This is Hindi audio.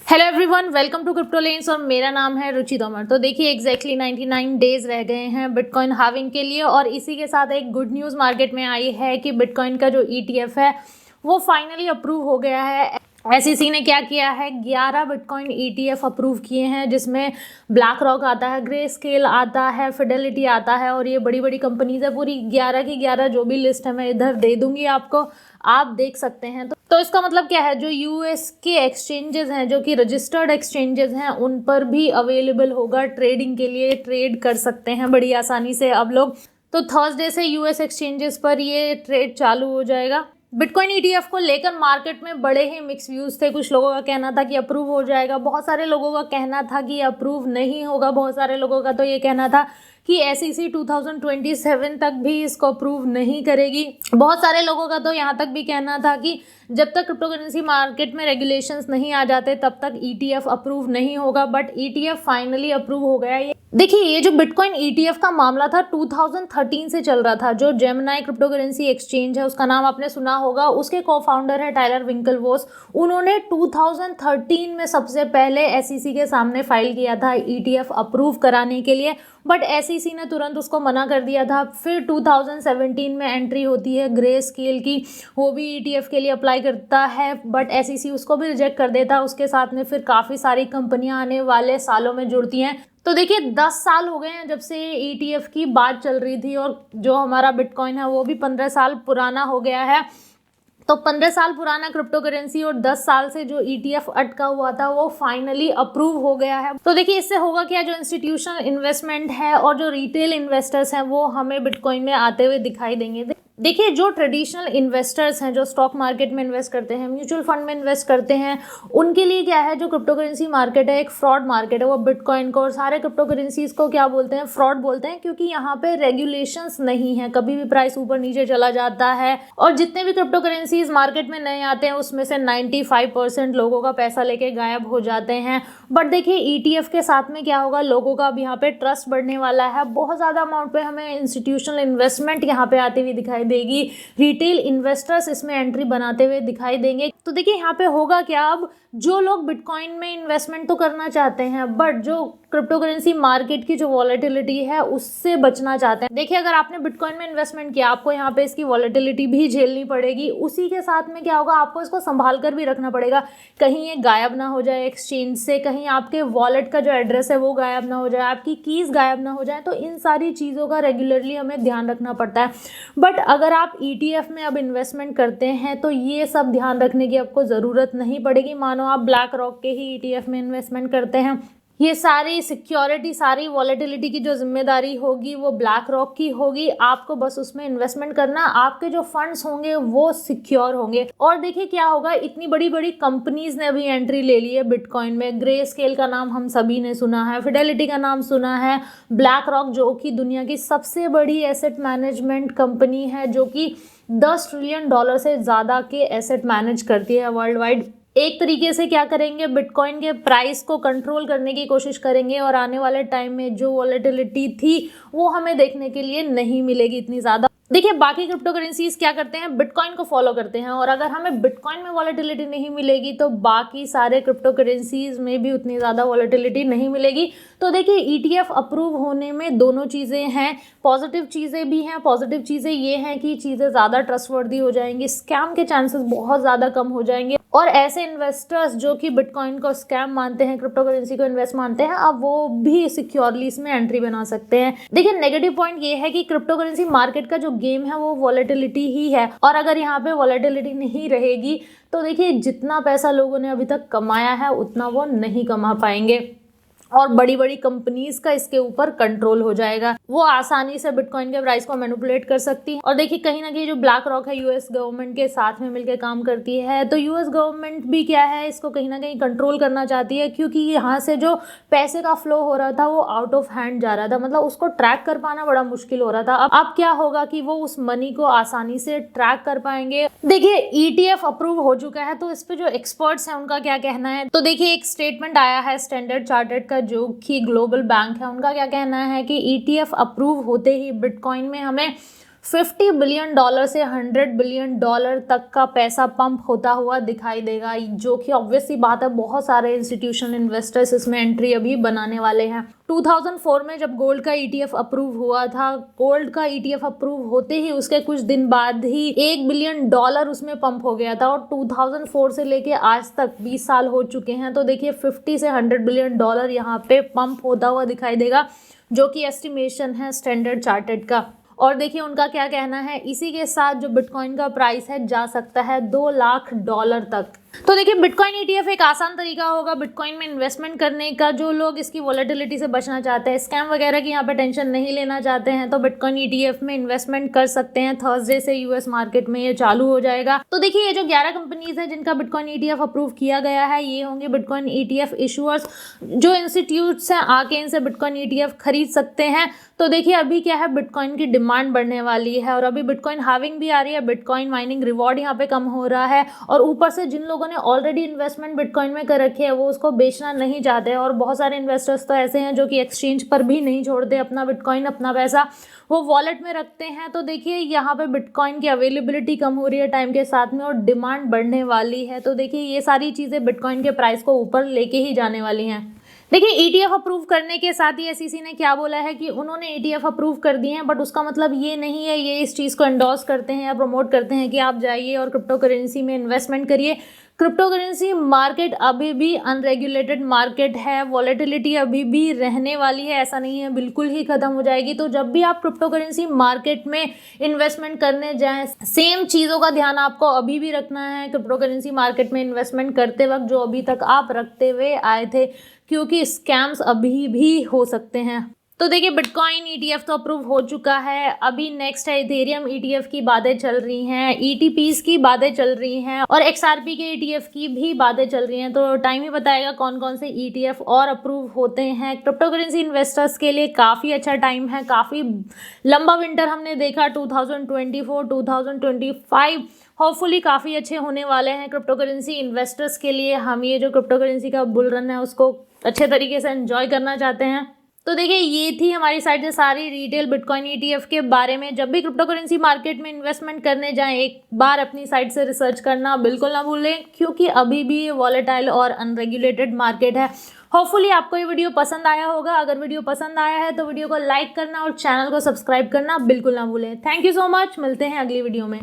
Hello everyone, welcome to crypto lens और मेरा नाम है रुचि तोमर। तो देखिए एग्जैक्टली 99 डेज रह गए हैं बिटकॉइन हाविंग के लिए और इसी के साथ एक गुड न्यूज़ मार्केट में आई है कि बिटकॉइन का जो ईटीएफ है वो फाइनली अप्रूव हो गया है। एसईसी ने क्या किया है, 11 बिटकॉइन ईटीएफ अप्रूव किए हैं जिसमें ब्लैक रॉक आता है, ग्रे स्केल आता है, फिडेलिटी आता है और ये बड़ी बड़ी कंपनीज है। पूरी 11 की 11 जो भी लिस्ट है मैं इधर दे दूंगी आपको, आप देख सकते हैं। तो इसका मतलब क्या है, जो यूएस के एक्सचेंजेस हैं, जो कि रजिस्टर्ड एक्सचेंजेस हैं, उन पर भी अवेलेबल होगा ट्रेडिंग के लिए, ट्रेड कर सकते हैं बड़ी आसानी से अब लोग। तो थर्सडे से यूएस एक्सचेंजेस पर ये ट्रेड चालू हो जाएगा। बिटकॉइन ईटीएफ को लेकर मार्केट में बड़े ही मिक्स व्यूज थे। कुछ लोगों का कहना था कि अप्रूव हो जाएगा, बहुत सारे लोगों का कहना था कि अप्रूव नहीं होगा, बहुत सारे लोगों का तो ये कहना था कि एसईसी 2027 तक भी इसको अप्रूव नहीं करेगी। बहुत सारे लोगों का तो यहाँ तक भी कहना था कि जब तक क्रिप्टो करेंसी मार्केट में रेगुलेशंस नहीं आ जाते तब तक ईटीएफ अप्रूव नहीं होगा। बट ईटीएफ फाइनली अप्रूव हो गया है। देखिए, ये जो बिटकॉइन ईटीएफ का मामला था 2013 से चल रहा था। जो जेमिनी क्रिप्टो करेंसी एक्सचेंज है उसका नाम आपने सुना होगा, उसके को-फाउंडर है टायलर विंकलवॉस। उन्होंने 2013 में सबसे पहले एसईसी के सामने फाइल किया था ईटीएफ अप्रूव कराने के लिए, बट एसईसी ने तुरंत उसको मना कर दिया था। फिर 2017 में एंट्री होती है ग्रे स्केल की, वो भी ईटीएफ के लिए अप्लाई करता है बट एसईसी उसको भी रिजेक्ट कर देता है। उसके साथ में फिर काफ़ी सारी कंपनियां आने वाले सालों में जुड़ती हैं। तो देखिए 10 साल हो गए हैं जब से ईटीएफ की बात चल रही थी और जो हमारा बिटकॉइन है वो भी 15 साल पुराना हो गया है। तो 15 साल पुराना क्रिप्टो करेंसी और 10 साल से जो ईटीएफ अटका हुआ था वो फाइनली अप्रूव हो गया है। तो देखिए इससे होगा क्या, जो इंस्टीट्यूशनल इन्वेस्टमेंट है और जो रिटेल इन्वेस्टर्स हैं वो हमें बिटकॉइन में आते हुए दिखाई देंगे। देखिए, जो ट्रेडिशनल इन्वेस्टर्स हैं, जो स्टॉक मार्केट में इन्वेस्ट करते हैं, म्यूचुअल फंड में इन्वेस्ट करते हैं, उनके लिए क्या है, जो क्रिप्टो करेंसी मार्केट है एक फ्रॉड मार्केट है। वो बिटकॉइन को और सारे क्रिप्टो करेंसीज को क्या बोलते हैं, फ्रॉड बोलते हैं, क्योंकि यहाँ पे रेगुलेशंस नहीं है, कभी भी प्राइस ऊपर नीचे चला जाता है। और जितने भी क्रिप्टो करेंसीज मार्केट में नए आते हैं उसमें से 95% लोगों का पैसा लेके गायब हो जाते हैं। बट देखिए ईटीएफ के साथ में क्या होगा, लोगों का अब यहाँ पे ट्रस्ट बढ़ने वाला है। बहुत ज़्यादा अमाउंट पे हमें इंस्टीट्यूशनल इन्वेस्टमेंट यहाँ पे आती हुई दिखाई देगी, रिटेल इन्वेस्टर्स इसमें एंट्री बनाते हुए दिखाई देंगे। तो देखिए यहाँ पे होगा क्या, अब जो लोग बिटकॉइन में इन्वेस्टमेंट तो करना चाहते हैं बट जो क्रिप्टो करेंसी मार्केट की जो वॉलेटिलिटी है उससे बचना चाहते हैं। देखिए, अगर आपने बिटकॉइन में इन्वेस्टमेंट किया, आपको यहाँ पे इसकी वॉलेटिलिटी भी झेलनी पड़ेगी। उसी के साथ में क्या होगा, आपको इसको संभाल कर भी रखना पड़ेगा, कहीं ये गायब ना हो जाए एक्सचेंज से, कहीं आपके वॉलेट का जो एड्रेस है वो गायब ना हो जाए, आपकी कीज गायब ना हो जाए। तो इन सारी चीज़ों का रेगुलरली हमें ध्यान रखना पड़ता है। बट अगर आप ईटीएफ में अब इन्वेस्टमेंट करते हैं तो ये सब ध्यान रखने की आपको ज़रूरत नहीं पड़ेगी। मानो आप ब्लैक रॉक के ही ईटीएफ में इन्वेस्टमेंट करते हैं, ये सारी सिक्योरिटी, सारी वॉलेटिलिटी की जो जिम्मेदारी होगी वो ब्लैक रॉक की होगी। आपको बस उसमें इन्वेस्टमेंट करना, आपके जो फंड्स होंगे वो सिक्योर होंगे। और देखिए क्या होगा, इतनी बड़ी बड़ी कंपनीज ने अभी एंट्री ले ली है बिटकॉइन में। ग्रे स्केल का नाम हम सभी ने सुना है, फिडेलिटी का नाम सुना है, ब्लैक रॉक जो कि दुनिया की सबसे बड़ी एसेट मैनेजमेंट कंपनी है, जो कि $10 ट्रिलियन से ज़्यादा के एसेट मैनेज करती है वर्ल्ड वाइड। एक तरीके से क्या करेंगे, बिटकॉइन के प्राइस को कंट्रोल करने की कोशिश करेंगे और आने वाले टाइम में जो वॉलेटिलिटी थी वो हमें देखने के लिए नहीं मिलेगी इतनी ज़्यादा। देखिए, बाकी क्रिप्टो करेंसीज क्या करते हैं, बिटकॉइन को फॉलो करते हैं और अगर हमें बिटकॉइन में वॉलेटिलिटी नहीं मिलेगी तो बाकी सारे क्रिप्टो करेंसीज में भी उतनी ज़्यादा वॉलेटिलिटी नहीं मिलेगी। तो देखिए ईटीएफ अप्रूव होने में दोनों चीज़ें हैं, पॉजिटिव चीज़ें भी हैं। पॉजिटिव चीज़ें ये हैं कि चीज़ें ज़्यादा ट्रस्टवर्दी हो जाएंगी, स्कैम के चांसेस बहुत ज़्यादा कम हो जाएंगे और ऐसे इन्वेस्टर्स जो कि बिटकॉइन को स्कैम मानते हैं, क्रिप्टो करेंसी को इन्वेस्ट मानते हैं, अब वो भी सिक्योरली इसमें एंट्री बना सकते हैं। देखिए, नेगेटिव पॉइंट ये है कि क्रिप्टो करेंसी मार्केट का जो गेम है वो वॉलेटिलिटी ही है और अगर यहाँ पे वॉलेटिलिटी नहीं रहेगी तो देखिए जितना पैसा लोगों ने अभी तक कमाया है उतना वो नहीं कमा पाएंगे और बड़ी बड़ी कंपनीज का इसके ऊपर कंट्रोल हो जाएगा। वो आसानी से बिटकॉइन के प्राइस को मैनिपुलेट कर सकती है। और देखिए कहीं ना कहीं जो ब्लैक रॉक है यूएस गवर्नमेंट के साथ में मिलकर काम करती है, तो यूएस गवर्नमेंट भी क्या है, इसको कहीं ना कहीं कंट्रोल करना चाहती है, क्योंकि यहाँ से जो पैसे का फ्लो हो रहा था वो आउट ऑफ हैंड जा रहा था, मतलब उसको ट्रैक कर पाना बड़ा मुश्किल हो रहा था। अब क्या होगा कि वो उस मनी को आसानी से ट्रैक कर पाएंगे। देखिए ईटीएफ अप्रूव हो चुका है, तो इस पे जो एक्सपर्ट्स हैं उनका क्या कहना है। तो देखिए एक स्टेटमेंट आया है स्टैंडर्ड चार्टर्ड का, जो कि ग्लोबल बैंक है, उनका क्या कहना है कि ईटीएफ अप्रूव होते ही बिटकॉइन में हमें $50 बिलियन से $100 बिलियन तक का पैसा पंप होता हुआ दिखाई देगा, जो कि ऑब्वियसली बात है, बहुत सारे इंस्टीट्यूशनल इन्वेस्टर्स इसमें एंट्री अभी बनाने वाले हैं। 2004 में जब गोल्ड का ETF अप्रूव हुआ था, गोल्ड का ETF अप्रूव होते ही उसके कुछ दिन बाद ही $1 बिलियन उसमें पंप हो गया था, और 2004 से लेके आज तक 20 साल हो चुके हैं। तो देखिए 50 से $100 बिलियन यहाँ पे पंप होता हुआ दिखाई देगा, जो कि एस्टिमेशन है स्टैंडर्ड चार्टर्ड का। और देखिए उनका क्या कहना है, इसी के साथ जो बिटकॉइन का प्राइस है जा सकता है $2 लाख तक। तो देखिए बिटकॉइन ETF एक आसान तरीका होगा बिटकॉइन में इन्वेस्टमेंट करने का। जो लोग इसकी वॉलेटिलिटी से बचना चाहते हैं, स्कैम वगैरह की यहाँ पे टेंशन नहीं लेना चाहते हैं, तो बिटकॉइन ETF में इन्वेस्टमेंट कर सकते हैं। थर्सडे से US मार्केट में ये चालू हो जाएगा। तो देखिए ये जो 11 कंपनीज है जिनका बिटकॉइन ETF अप्रूव किया गया है, ये होंगे बिटकॉइन ETF इशूअर्स। जो इंस्टीट्यूट्स हैं आके इनसे बिटकॉइन ETF खरीद सकते हैं। तो देखिए अभी क्या है, बिटकॉइन की डिमांड बढ़ने वाली है, और अभी बिटकॉइन हार्विंग भी आ रही है, बिटकॉइन माइनिंग रिवॉर्ड यहाँ पे कम हो रहा है, और ऊपर से जिन लोगों ने ऑलरेडी इन्वेस्टमेंट बिटकॉइन में कर रखी है वो उसको बेचना नहीं चाहते। और बहुत सारे इन्वेस्टर्स तो ऐसे हैं जो कि एक्सचेंज पर भी नहीं छोड़ते अपना बिटकॉइन, अपना पैसा वो वॉलेट में रखते हैं। तो देखिए यहाँ पे बिटकॉइन की अवेलेबिलिटी कम हो रही है टाइम के साथ में, और डिमांड बढ़ने वाली है। तो देखिए ये सारी चीज़ें बिटकॉइन के प्राइस को ऊपर लेके ही जाने वाली हैं। देखिए ETF अप्रूव करने के साथ ही SEC ने क्या बोला है कि उन्होंने ETF अप्रूव कर दिए हैं, बट उसका मतलब ये नहीं है ये इस चीज़ को एंडोर्स करते हैं या प्रमोट करते हैं कि आप जाइए और क्रिप्टो करेंसी में इन्वेस्टमेंट करिए। क्रिप्टो करेंसी मार्केट अभी भी अनरेगुलेटेड मार्केट है, वॉलेटिलिटी अभी भी रहने वाली है, ऐसा नहीं है बिल्कुल ही खत्म हो जाएगी। तो जब भी आप क्रिप्टो करेंसी मार्केट में इन्वेस्टमेंट करने जाएं, सेम चीज़ों का ध्यान आपको अभी भी रखना है क्रिप्टो करेंसी मार्केट में इन्वेस्टमेंट करते वक्त, जो अभी तक आप रखते हुए आए थे, क्योंकि स्कैम्स अभी भी हो सकते हैं। तो देखिए बिटकॉइन ETF तो अप्रूव हो चुका है। अभी नेक्स्ट है इथेरियम ETF की बातें चल रही हैं, ETPs की बातें चल रही हैं, और XRP के ETF की भी बातें चल रही हैं। तो टाइम ही बताएगा कौन कौन से ETF और अप्रूव होते हैं। क्रिप्टो करेंसी इन्वेस्टर्स के लिए काफ़ी अच्छा टाइम है, काफ़ी लंबा विंटर हमने देखा 2024 2025 होपफुली काफ़ी अच्छे होने वाले हैं क्रिप्टो करेंसी इन्वेस्टर्स के लिए। हम ये जो क्रिप्टो करेंसी का बुल रन है उसको अच्छे तरीके से एंजॉय करना चाहते हैं। तो देखिए ये थी हमारी साइड से सारी डिटेल बिटकॉइन ETF के बारे में। जब भी क्रिप्टो करेंसी मार्केट में इन्वेस्टमेंट करने जाएं, एक बार अपनी साइड से रिसर्च करना बिल्कुल ना भूलें, क्योंकि अभी भी ये वॉलेटाइल और अनरेगुलेटेड मार्केट है। होपफुली आपको ये वीडियो पसंद आया होगा। अगर वीडियो पसंद आया है तो वीडियो को लाइक करना और चैनल को सब्सक्राइब करना बिल्कुल ना भूलें। थैंक यू सो मच, मिलते हैं अगली वीडियो में।